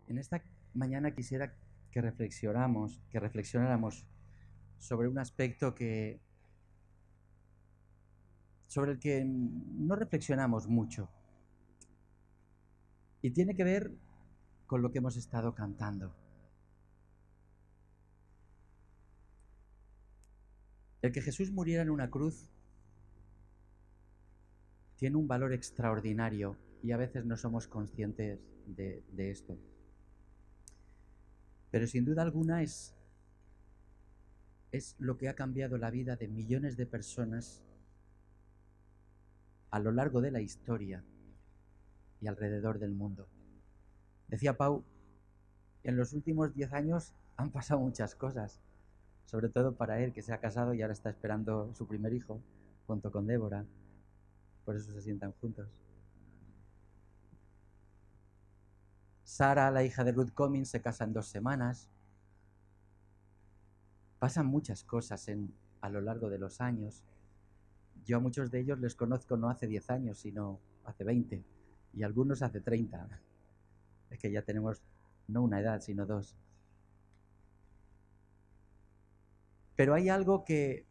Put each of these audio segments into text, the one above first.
En esta mañana quisiera que reflexionáramos sobre un aspecto sobre el que no reflexionamos mucho, y tiene que ver con lo que hemos estado cantando. El que Jesús muriera en una cruz tiene un valor extraordinario y a veces no somos conscientes de esto. Pero sin duda alguna es lo que ha cambiado la vida de millones de personas a lo largo de la historia y alrededor del mundo. Decía Pau, en los últimos 10 años han pasado muchas cosas, sobre todo para él, que se ha casado y ahora está esperando su primer hijo, junto con Débora. Por eso se sientan juntos. Sara, la hija de Ruth Cummings, se casa en 2 semanas. Pasan muchas cosas a lo largo de los años. Yo a muchos de ellos les conozco no hace 10 años, sino hace 20, y algunos hace 30. Es que ya tenemos no una edad, sino 2. Pero hay algo que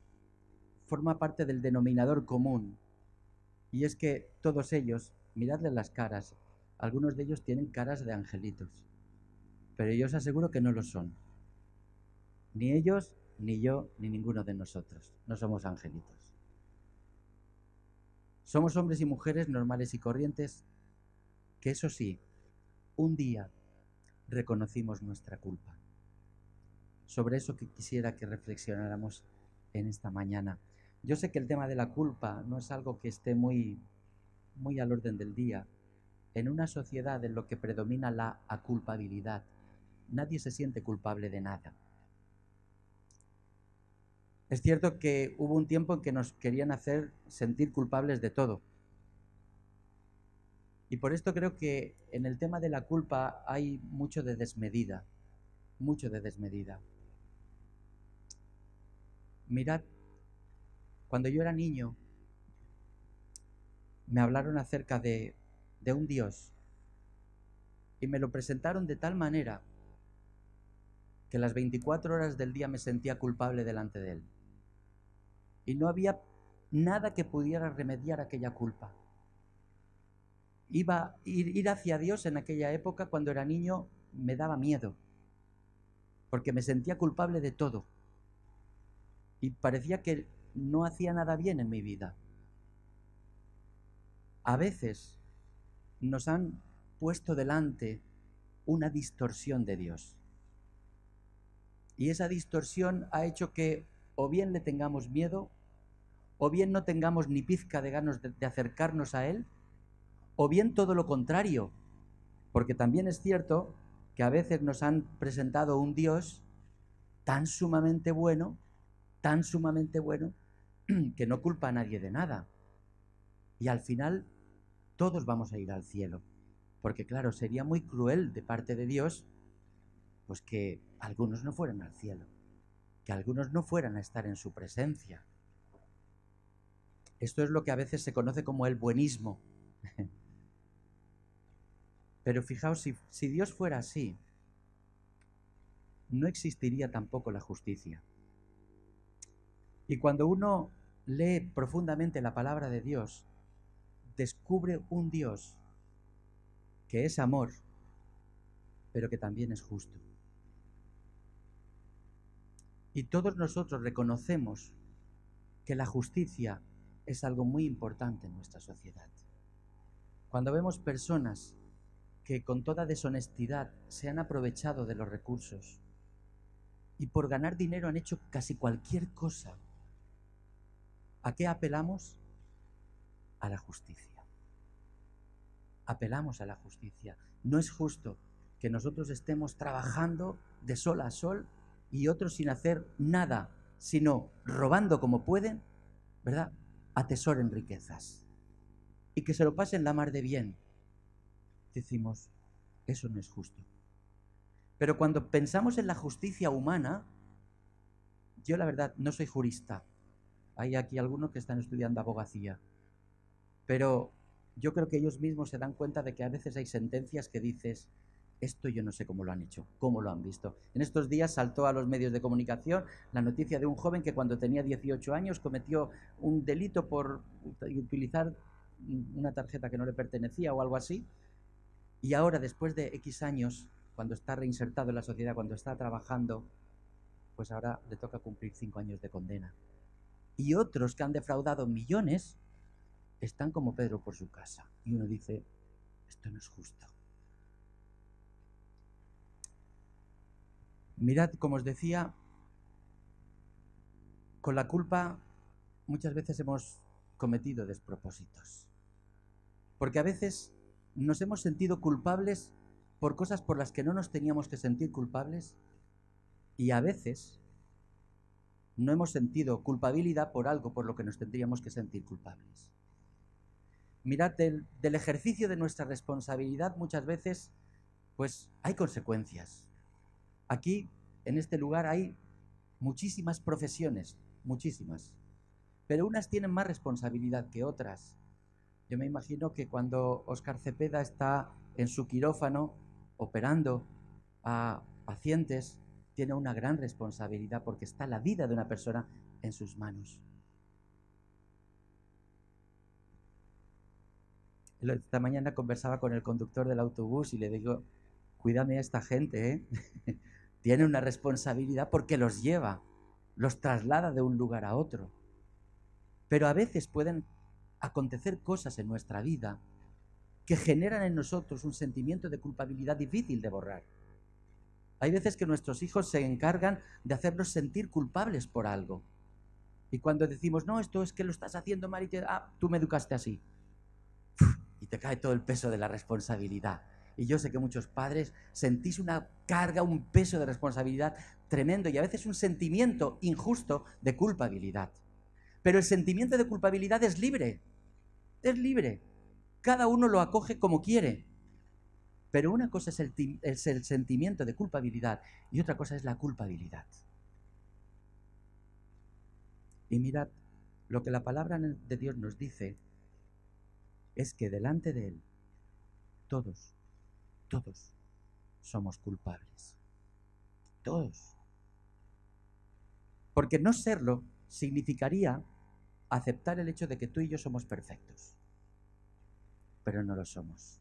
forma parte del denominador común, y es que todos ellos, miradles las caras, algunos de ellos tienen caras de angelitos, pero yo os aseguro que no lo son. Ni ellos, ni yo, ni ninguno de nosotros. No somos angelitos. Somos hombres y mujeres normales y corrientes que, eso sí, un día reconocimos nuestra culpa. Sobre eso que quisiera que reflexionáramos en esta mañana. Yo sé que el tema de la culpa no es algo que esté muy al orden del día. En una sociedad en lo que predomina la aculpabilidad, nadie se siente culpable de nada. Es cierto que hubo un tiempo en que nos querían hacer sentir culpables de todo. Y por esto creo que en el tema de la culpa hay mucho de desmedida. Mucho de desmedida. Mirad, cuando yo era niño, me hablaron acerca de un Dios y me lo presentaron de tal manera que las 24 horas del día me sentía culpable delante de él. Y no había nada que pudiera remediar aquella culpa. Ir hacia Dios en aquella época, cuando era niño, me daba miedo, porque me sentía culpable de todo. Y parecía que no hacía nada bien en mi vida. A veces nos han puesto delante una distorsión de Dios. Y esa distorsión ha hecho que o bien le tengamos miedo, o bien no tengamos ni pizca de ganas de acercarnos a Él, o bien todo lo contrario, porque también es cierto que a veces nos han presentado un Dios tan sumamente bueno, que no culpa a nadie de nada. Y al final todos vamos a ir al cielo, porque claro, sería muy cruel de parte de Dios pues que algunos no fueran al cielo, que algunos no fueran a estar en su presencia. Esto es lo que a veces se conoce como el buenismo. Pero fijaos, si Dios fuera así, no existiría tampoco la justicia. Y cuando uno lee profundamente la palabra de Dios, descubre un Dios que es amor, pero que también es justo. Y todos nosotros reconocemos que la justicia es algo muy importante en nuestra sociedad. Cuando vemos personas que con toda deshonestidad se han aprovechado de los recursos y por ganar dinero han hecho casi cualquier cosa, ¿a qué apelamos? A la justicia. Apelamos a la justicia. No es justo que nosotros estemos trabajando de sol a sol y otros sin hacer nada, sino robando como pueden, ¿verdad? Atesoren riquezas y que se lo pasen la mar de bien. Decimos, eso no es justo. Pero cuando pensamos en la justicia humana, yo la verdad no soy jurista. Hay aquí algunos que están estudiando abogacía, pero yo creo que ellos mismos se dan cuenta de que a veces hay sentencias que dices, Esto yo no sé cómo lo han hecho, cómo lo han visto. En estos días saltó a los medios de comunicación la noticia de un joven que cuando tenía 18 años cometió un delito por utilizar una tarjeta que no le pertenecía o algo así. Y ahora, después de X años, cuando está reinsertado en la sociedad, cuando está trabajando, pues ahora le toca cumplir 5 años de condena. Y otros que han defraudado millones están como Pedro por su casa. Y uno dice, esto no es justo. Mirad, como os decía, con la culpa muchas veces hemos cometido despropósitos. Porque a veces nos hemos sentido culpables por cosas por las que no nos teníamos que sentir culpables, y a veces no hemos sentido culpabilidad por algo por lo que nos tendríamos que sentir culpables. Mirad, del ejercicio de nuestra responsabilidad muchas veces pues hay consecuencias. Aquí, en este lugar, hay muchísimas profesiones, muchísimas, pero unas tienen más responsabilidad que otras. Yo me imagino que cuando Óscar Cepeda está en su quirófano operando a pacientes, tiene una gran responsabilidad porque está la vida de una persona en sus manos. Esta mañana conversaba con el conductor del autobús y le digo, cuídame a esta gente, ¿eh? Tiene una responsabilidad porque los lleva, los traslada de un lugar a otro. Pero a veces pueden acontecer cosas en nuestra vida que generan en nosotros un sentimiento de culpabilidad difícil de borrar. Hay veces que nuestros hijos se encargan de hacernos sentir culpables por algo. Y cuando decimos, no, esto es que lo estás haciendo mal y tú me educaste así. Y te cae todo el peso de la responsabilidad. Y yo sé que muchos padres sentís una carga, un peso de responsabilidad tremendo y a veces un sentimiento injusto de culpabilidad. Pero el sentimiento de culpabilidad es libre. Es libre. Cada uno lo acoge como quiere. Pero una cosa es el sentimiento de culpabilidad y otra cosa es la culpabilidad. Y mirad, lo que la palabra de Dios nos dice es que delante de Él, todos somos culpables. Todos. Porque no serlo significaría aceptar el hecho de que tú y yo somos perfectos. Pero no lo somos.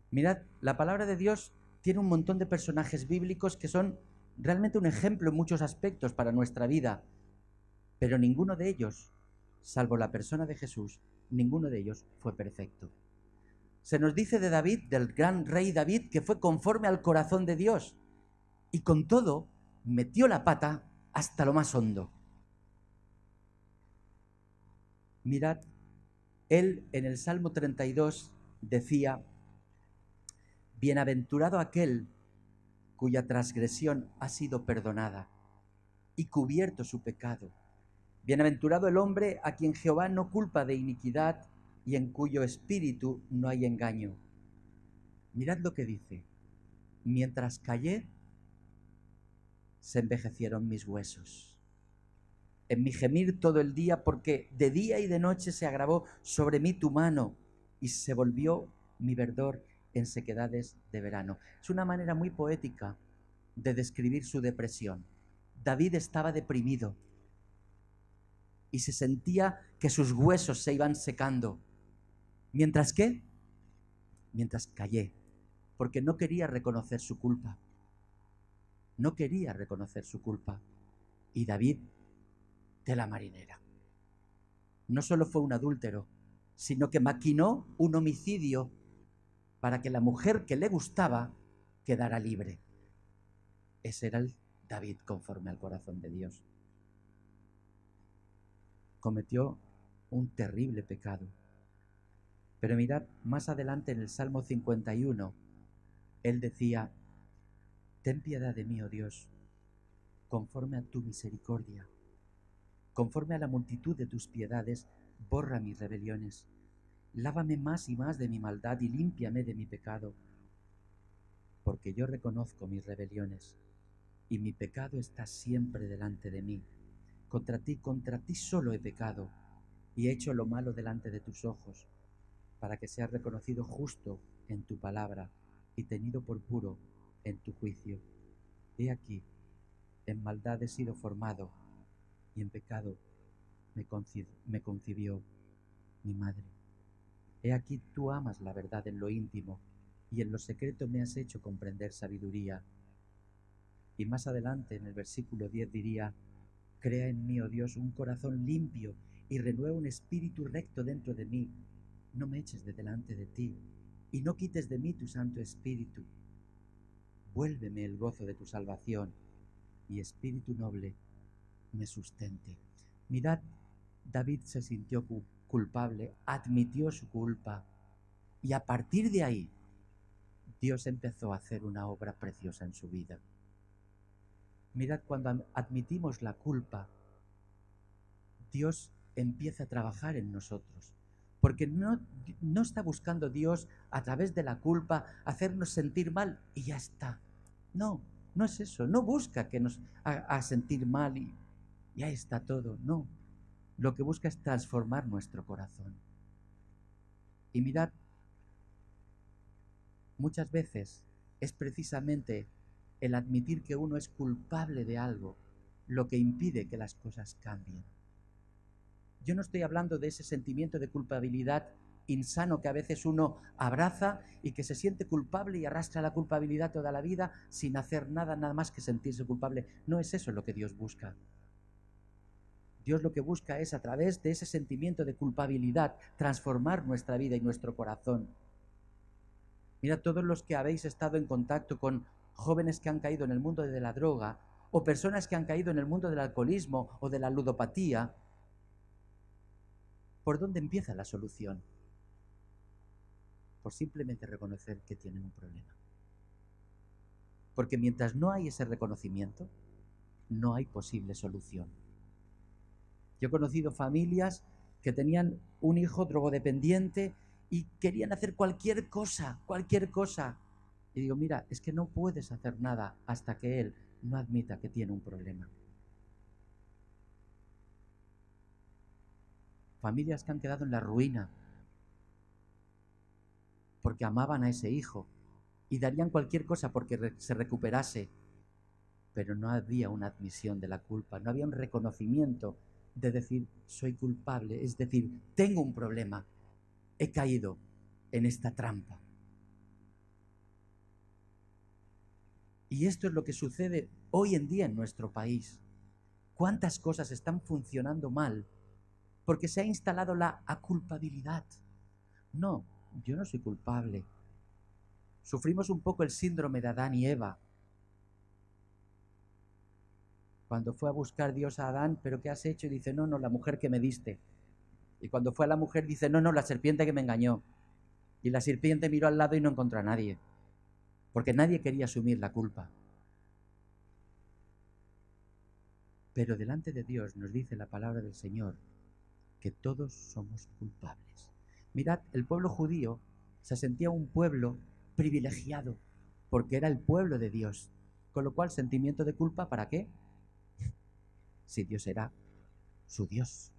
Mirad, la palabra de Dios tiene un montón de personajes bíblicos que son realmente un ejemplo en muchos aspectos para nuestra vida. Pero ninguno de ellos, salvo la persona de Jesús, ninguno de ellos fue perfecto. Se nos dice de David, del gran rey David, que fue conforme al corazón de Dios. Y con todo, metió la pata hasta lo más hondo. Mirad, él en el Salmo 32 decía, bienaventurado aquel cuya transgresión ha sido perdonada y cubierto su pecado. Bienaventurado el hombre a quien Jehová no culpa de iniquidad y en cuyo espíritu no hay engaño. Mirad lo que dice, mientras callé, se envejecieron mis huesos. En mi gemir todo el día, porque de día y de noche se agravó sobre mí tu mano y se volvió mi verdor en sequedades de verano. Es una manera muy poética de describir su depresión. David estaba deprimido y se sentía que sus huesos se iban secando. ¿Mientras qué? Mientras callé, porque no quería reconocer su culpa. No quería reconocer su culpa. Y David, tela marinera. No solo fue un adúltero, sino que maquinó un homicidio para que la mujer que le gustaba quedara libre. Ese era el David conforme al corazón de Dios. Cometió un terrible pecado. Pero mirad, más adelante en el Salmo 51, él decía, ten piedad de mí, oh Dios, conforme a tu misericordia. Conforme a la multitud de tus piedades, borra mis rebeliones. Lávame más y más de mi maldad y límpiame de mi pecado. Porque yo reconozco mis rebeliones y mi pecado está siempre delante de mí. Contra ti solo he pecado y he hecho lo malo delante de tus ojos, para que seas reconocido justo en tu palabra y tenido por puro en tu juicio. He aquí, en maldad he sido formado, y en pecado me concibió mi madre. He aquí tú amas la verdad en lo íntimo, y en lo secreto me has hecho comprender sabiduría. Y más adelante en el versículo 10 diría: crea en mí, oh Dios, un corazón limpio, y renueva un espíritu recto dentro de mí. No me eches de delante de ti, y no quites de mí tu Santo Espíritu. Vuélveme el gozo de tu salvación, y espíritu noble me sustente. Mirad, David se sintió culpable, admitió su culpa, y a partir de ahí Dios empezó a hacer una obra preciosa en su vida. Mirad, cuando admitimos la culpa, Dios empieza a trabajar en nosotros. Porque no está buscando Dios a través de la culpa hacernos sentir mal y ya está. No, no es eso. No busca que nos haga sentir mal y ya está todo. No. Lo que busca es transformar nuestro corazón. Y mirad, muchas veces es precisamente el admitir que uno es culpable de algo lo que impide que las cosas cambien. Yo no estoy hablando de ese sentimiento de culpabilidad insano que a veces uno abraza y que se siente culpable y arrastra la culpabilidad toda la vida sin hacer nada más que sentirse culpable. No es eso lo que Dios busca. Dios lo que busca es, a través de ese sentimiento de culpabilidad, transformar nuestra vida y nuestro corazón. Mira, todos los que habéis estado en contacto con jóvenes que han caído en el mundo de la droga, o personas que han caído en el mundo del alcoholismo o de la ludopatía, ¿por dónde empieza la solución? Por simplemente reconocer que tienen un problema. Porque mientras no hay ese reconocimiento, no hay posible solución. Yo he conocido familias que tenían un hijo drogodependiente y querían hacer cualquier cosa. Y digo, mira, es que no puedes hacer nada hasta que él no admita que tiene un problema. Familias que han quedado en la ruina porque amaban a ese hijo y darían cualquier cosa porque se recuperase, pero no había una admisión de la culpa, no había un reconocimiento de decir, soy culpable, es decir, tengo un problema, he caído en esta trampa. Y esto es lo que sucede hoy en día en nuestro país. ¿Cuántas cosas están funcionando mal porque se ha instalado la culpabilidad? No, yo no soy culpable. Sufrimos un poco el síndrome de Adán y Eva. Cuando fue a buscar Dios a Adán, ¿pero qué has hecho? Y dice, no, la mujer que me diste. Y cuando fue a la mujer, dice, no, la serpiente que me engañó. Y la serpiente miró al lado y no encontró a nadie. Porque nadie quería asumir la culpa. Pero delante de Dios nos dice la palabra del Señor que todos somos culpables. Mirad, el pueblo judío se sentía un pueblo privilegiado porque era el pueblo de Dios. Con lo cual, sentimiento de culpa, ¿para qué? Si Dios era su Dios.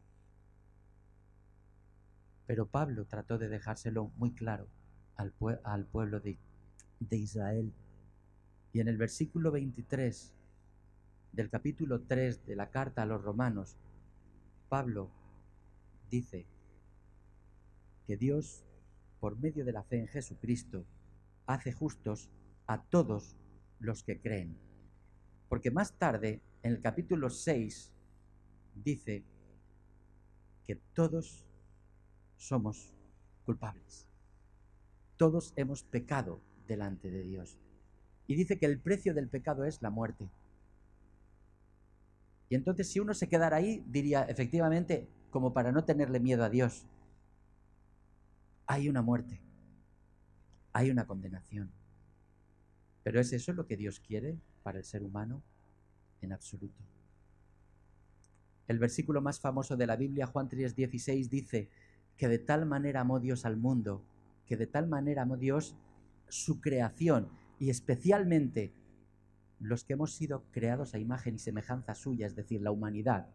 Pero Pablo trató de dejárselo muy claro al pueblo de Israel. Y en el versículo 23 del capítulo 3 de la carta a los romanos, Pablo dice que Dios, por medio de la fe en Jesucristo, hace justos a todos los que creen. Porque más tarde, en el capítulo 6, dice que todos somos culpables. Todos hemos pecado delante de Dios. Y dice que el precio del pecado es la muerte. Y entonces, si uno se quedara ahí, diría, efectivamente, como para no tenerle miedo a Dios, hay una muerte, hay una condenación. ¿Pero es eso lo que Dios quiere para el ser humano? En absoluto. El versículo más famoso de la Biblia, Juan 3:16, dice que de tal manera amó Dios al mundo, que de tal manera amó Dios su creación, y especialmente los que hemos sido creados a imagen y semejanza suya, es decir, la humanidad,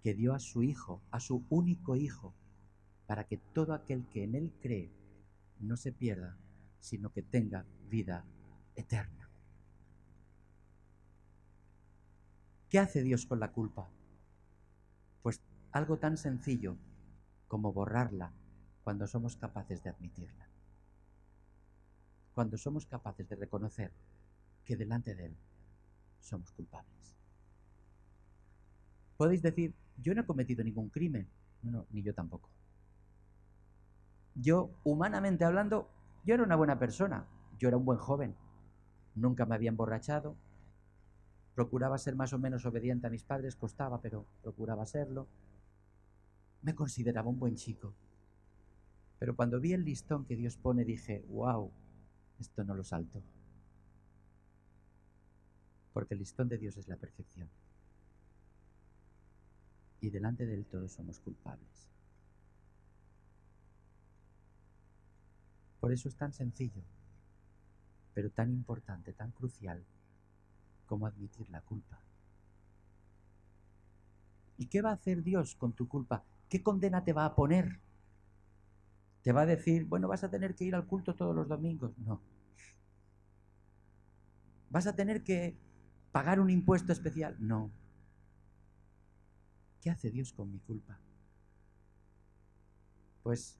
que dio a su Hijo, a su único Hijo, para que todo aquel que en Él cree no se pierda, sino que tenga vida eterna. ¿Qué hace Dios con la culpa? Pues algo tan sencillo como borrarla cuando somos capaces de admitirla. Cuando somos capaces de reconocer que delante de Él somos culpables. Podéis decir, yo no he cometido ningún crimen. No, ni yo tampoco. Yo, humanamente hablando, yo era una buena persona. Yo era un buen joven. Nunca me había emborrachado. Procuraba ser más o menos obediente a mis padres, costaba, pero procuraba serlo. Me consideraba un buen chico. Pero cuando vi el listón que Dios pone, dije, wow, esto no lo salto. Porque el listón de Dios es la perfección. Y delante de Él todos somos culpables. Por eso es tan sencillo, pero tan importante, tan crucial, como admitir la culpa. ¿Y qué va a hacer Dios con tu culpa? ¿Qué condena te va a poner? ¿Te va a decir, bueno, vas a tener que ir al culto todos los domingos? No. ¿Vas a tener que pagar un impuesto especial? No. ¿Qué hace Dios con mi culpa? Pues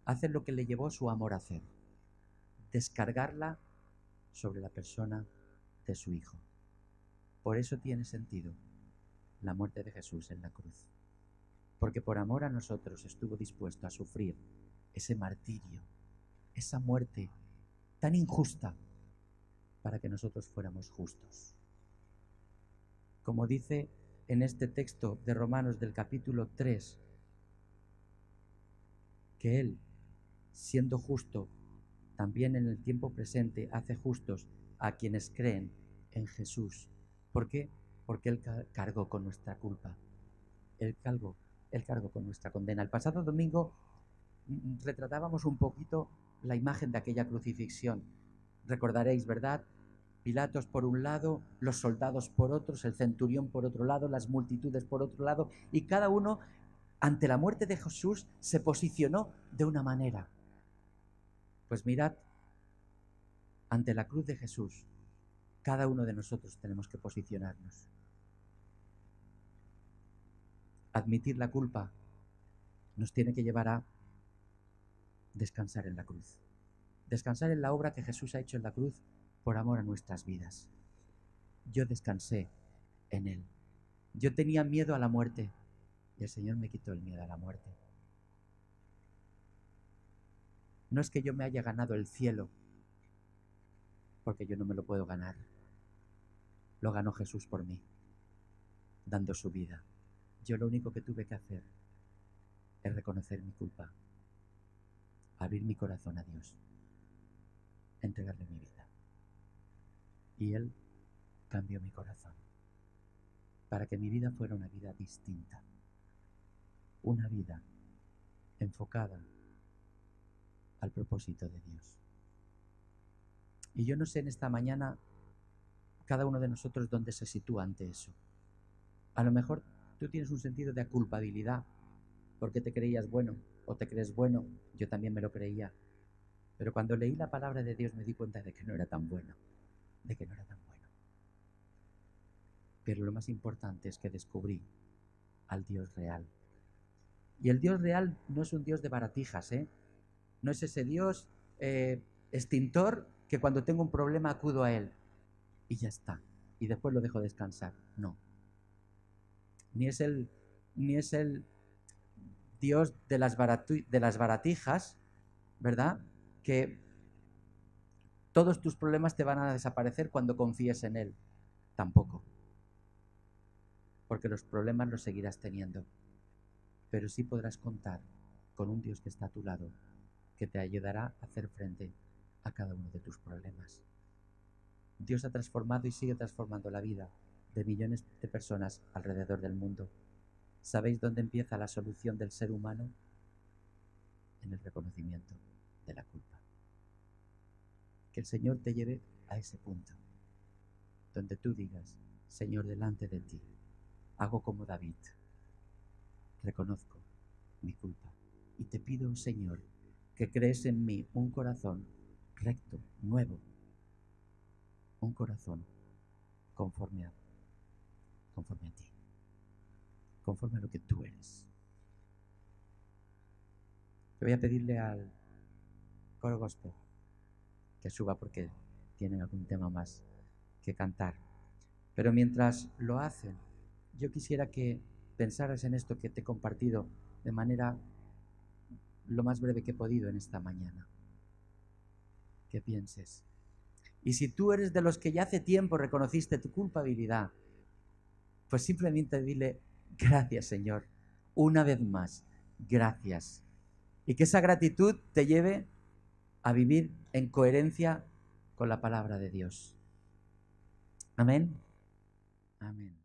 hace lo que le llevó su amor a hacer. Descargarla sobre la persona de su Hijo. Por eso tiene sentido la muerte de Jesús en la cruz. Porque por amor a nosotros estuvo dispuesto a sufrir ese martirio, esa muerte tan injusta, para que nosotros fuéramos justos. Como dice en este texto de Romanos del capítulo 3, que Él, siendo justo, también en el tiempo presente hace justos a quienes creen en Jesús. ¿Por qué? Porque Él cargó con nuestra culpa. Él cargó con nuestra condena. El pasado domingo retratábamos un poquito la imagen de aquella crucifixión. Recordaréis, ¿verdad? Pilatos por un lado, los soldados por otros, el centurión por otro lado, las multitudes por otro lado, y cada uno ante la muerte de Jesús se posicionó de una manera. Pues mirad, ante la cruz de Jesús, cada uno de nosotros tenemos que posicionarnos. Admitir la culpa nos tiene que llevar a descansar en la cruz. Descansar en la obra que Jesús ha hecho en la cruz por amor a nuestras vidas. Yo descansé en Él. Yo tenía miedo a la muerte y el Señor me quitó el miedo a la muerte. No es que yo me haya ganado el cielo, porque yo no me lo puedo ganar. Lo ganó Jesús por mí, dando su vida. Yo lo único que tuve que hacer es reconocer mi culpa, abrir mi corazón a Dios, entregarle mi vida. Y Él cambió mi corazón para que mi vida fuera una vida distinta, una vida enfocada al propósito de Dios. Y yo no sé en esta mañana cada uno de nosotros dónde se sitúa ante eso. A lo mejor tú tienes un sentido de culpabilidad porque te creías bueno o te crees bueno. Yo también me lo creía. Pero cuando leí la palabra de Dios me di cuenta de que no era tan bueno, de que no era tan bueno. Pero lo más importante es que descubrí al Dios real. Y el Dios real no es un Dios de baratijas, ¿eh? No es ese Dios extintor que cuando tengo un problema acudo a Él y ya está, y después lo dejo descansar. No. Ni es el Dios de las baratijas, ¿verdad? Que todos tus problemas te van a desaparecer cuando confíes en Él. Tampoco. Porque los problemas los seguirás teniendo. Pero sí podrás contar con un Dios que está a tu lado, que te ayudará a hacer frente a cada uno de tus problemas. Dios ha transformado y sigue transformando la vida de millones de personas alrededor del mundo. ¿Sabéis dónde empieza la solución del ser humano? En el reconocimiento de la culpa. Que el Señor te lleve a ese punto, donde tú digas, Señor, delante de ti, hago como David, reconozco mi culpa y te pido, Señor, que crees en mí un corazón recto, nuevo, un corazón conforme a ti, conforme a lo que tú eres. Yo voy a pedirle al coro gospel que suba porque tienen algún tema más que cantar. Pero mientras lo hacen, yo quisiera que pensaras en esto que te he compartido de manera lo más breve que he podido en esta mañana. Que pienses. Y si tú eres de los que ya hace tiempo reconociste tu culpabilidad, pues simplemente dile, gracias Señor, una vez más, gracias. Y que esa gratitud te lleve a vivir en coherencia con la palabra de Dios. Amén. Amén.